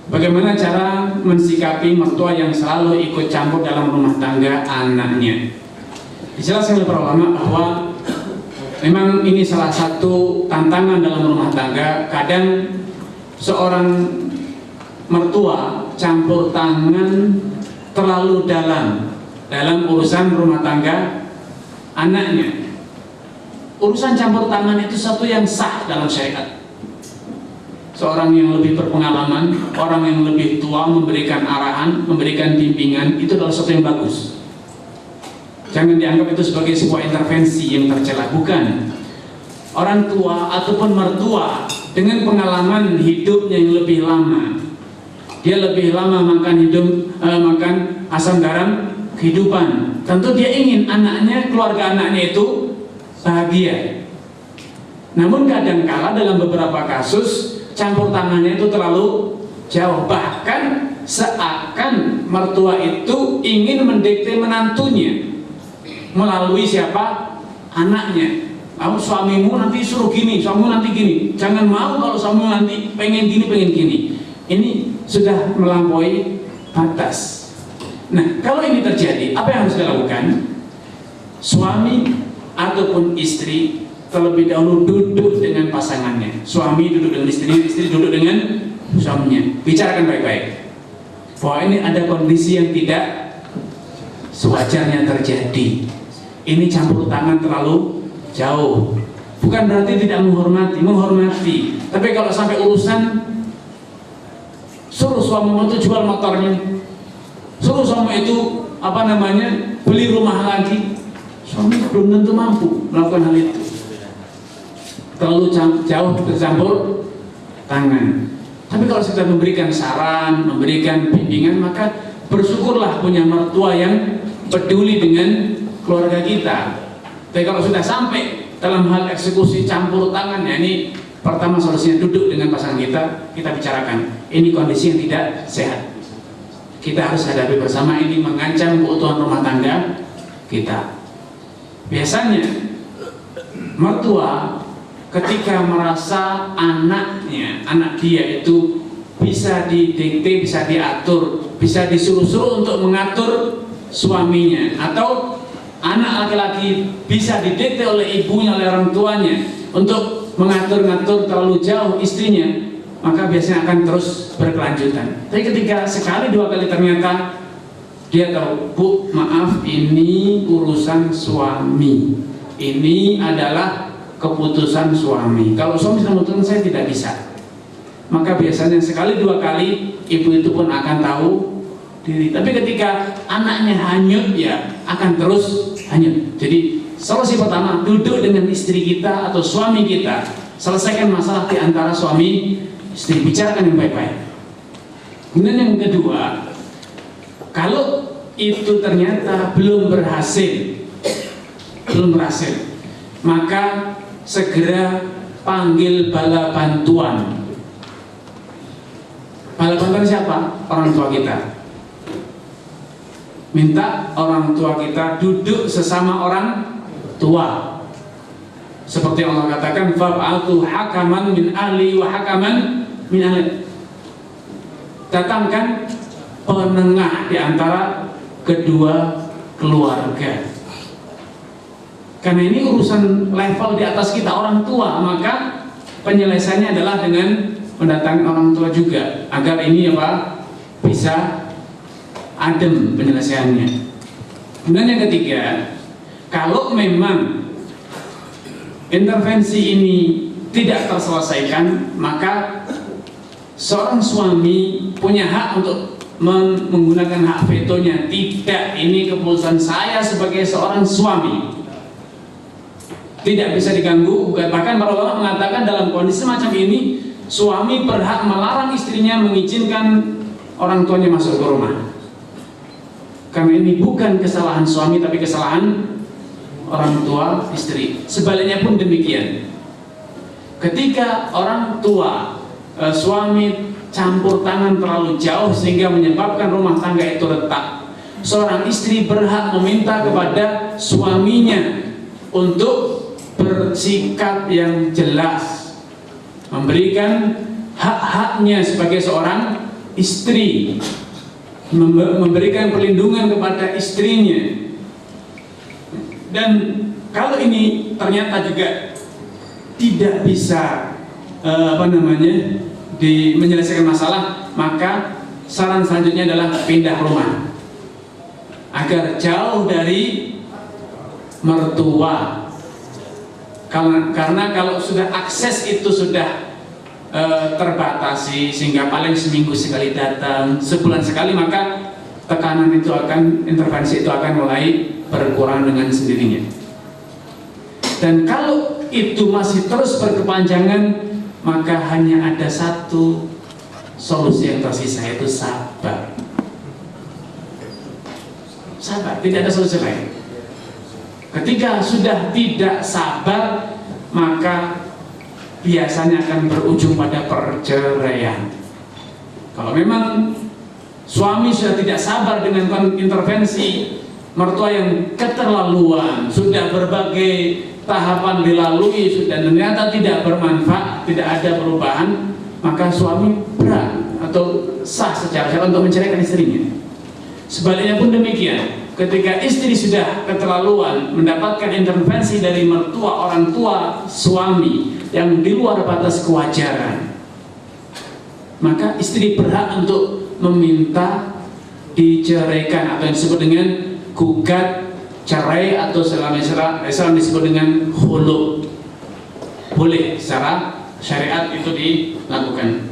Bagaimana cara mensikapi mertua yang selalu ikut campur dalam rumah tangga anaknya? Dijelaskan oleh para ulama bahwa memang ini salah satu tantangan dalam rumah tangga. Kadang seorang mertua campur tangan terlalu dalam urusan rumah tangga anaknya. Urusan campur tangan itu satu yang sah dalam syariat. Seorang yang lebih berpengalaman, orang yang lebih tua memberikan arahan, memberikan bimbingan, itu adalah sesuatu yang bagus. Jangan dianggap itu sebagai sebuah intervensi yang tercela, bukan. Orang tua ataupun mertua dengan pengalaman hidupnya yang lebih lama, dia lebih lama makan asam garam kehidupan. Tentu dia ingin anaknya, keluarga anaknya itu bahagia. Namun kadangkala dalam beberapa kasus campur tangannya itu terlalu jauh, bahkan seakan mertua itu ingin mendikte menantunya melalui siapa? Anaknya. Kamu suamimu nanti suruh gini, suamimu nanti gini. Jangan mau kalau suamimu nanti pengen gini, pengen gini. Ini sudah melampaui batas. Nah, kalau ini terjadi, apa yang harus dilakukan? Suami ataupun istri terlebih dahulu duduk dengan pasangannya. Suami duduk dengan istri, istri duduk dengan suaminya. Bicarakan baik-baik bahwa ini ada kondisi yang tidak sewajarnya terjadi. Ini campur tangan terlalu jauh. Bukan berarti tidak menghormati. Tapi kalau sampai urusan suruh suamimu itu jual motornya, suruh suami itu beli rumah lagi, suami belum tentu mampu melakukan hal itu. Terlalu jauh tercampur tangan. Tapi kalau kita memberikan saran, memberikan bimbingan, maka bersyukurlah punya mertua yang peduli dengan keluarga kita. Tapi kalau sudah sampai dalam hal eksekusi campur tangan, ya ini pertama solusinya duduk dengan pasangan kita bicarakan. Ini kondisi yang tidak sehat. Kita harus hadapi bersama, ini mengancam keutuhan rumah tangga kita. Biasanya mertua ketika merasa anak dia itu bisa didikte, bisa diatur, bisa disuruh-suruh untuk mengatur suaminya, atau anak laki-laki bisa didikte oleh ibunya, oleh orang tuanya untuk mengatur-ngatur terlalu jauh istrinya, maka biasanya akan terus berkelanjutan. Tapi ketika sekali dua kali ternyata dia tahu, Bu, maaf, ini urusan suami, ini adalah keputusan suami. Kalau suami sudah memutuskan, saya tidak bisa. Maka biasanya sekali dua kali ibu itu pun akan tahu diri. Tapi ketika anaknya hanyut, ya akan terus hanyut. Jadi solusi pertama, duduk dengan istri kita atau suami kita, selesaikan masalah di antara suami istri, bicarakan yang baik-baik. Kemudian yang kedua, kalau itu ternyata belum berhasil, maka segera panggil bala bantuan. Bala bantuan siapa? Orang tua kita. Minta orang tua kita duduk sesama orang tua. Seperti Allah katakan, fab'atu hakaman min ahli wa hakaman min ahli. Datangkan penengah di antara kedua keluarga. Karena ini urusan level di atas kita, orang tua, maka penyelesaiannya adalah dengan mendatangi orang tua juga, agar ini bisa adem penyelesaiannya. Kemudian yang ketiga, kalau memang intervensi ini tidak terselesaikan, maka seorang suami punya hak untuk menggunakan hak vetonya. Tidak, ini keputusan saya sebagai seorang suami, tidak bisa diganggu. Bahkan para ulama mengatakan dalam kondisi macam ini, suami berhak melarang istrinya mengizinkan orang tuanya masuk ke rumah. Karena ini bukan kesalahan suami, tapi kesalahan orang tua istri. Sebaliknya pun demikian. Ketika orang tua suami campur tangan terlalu jauh sehingga menyebabkan rumah tangga itu retak, seorang istri berhak meminta kepada suaminya untuk bersikap yang jelas, memberikan hak-haknya sebagai seorang istri, memberikan perlindungan kepada istrinya. Dan kalau ini ternyata juga tidak bisa menyelesaikan masalah, maka saran selanjutnya adalah pindah rumah agar jauh dari mertua. Karena kalau sudah akses itu sudah terbatasi, sehingga paling seminggu sekali datang, sebulan sekali, maka tekanan itu akan, intervensi itu akan mulai berkurang dengan sendirinya. Dan kalau itu masih terus berkepanjangan, maka hanya ada satu solusi yang tersisa, yaitu sabar. Sabar, tidak ada solusi lain. Ketika sudah tidak sabar, maka biasanya akan berujung pada perceraian. Kalau memang suami sudah tidak sabar dengan intervensi mertua yang keterlaluan, sudah berbagai tahapan dilalui, sudah ternyata tidak bermanfaat, tidak ada perubahan, maka suami berat atau sah secara syar'i untuk menceraikan istrinya. Sebaliknya pun demikian, ketika istri sudah keterlaluan mendapatkan intervensi dari mertua, orang tua suami yang di luar batas kewajaran, maka istri berhak untuk meminta diceraikan atau yang disebut dengan gugat cerai, atau Islam disebut dengan khulu. Boleh secara syariat itu dilakukan.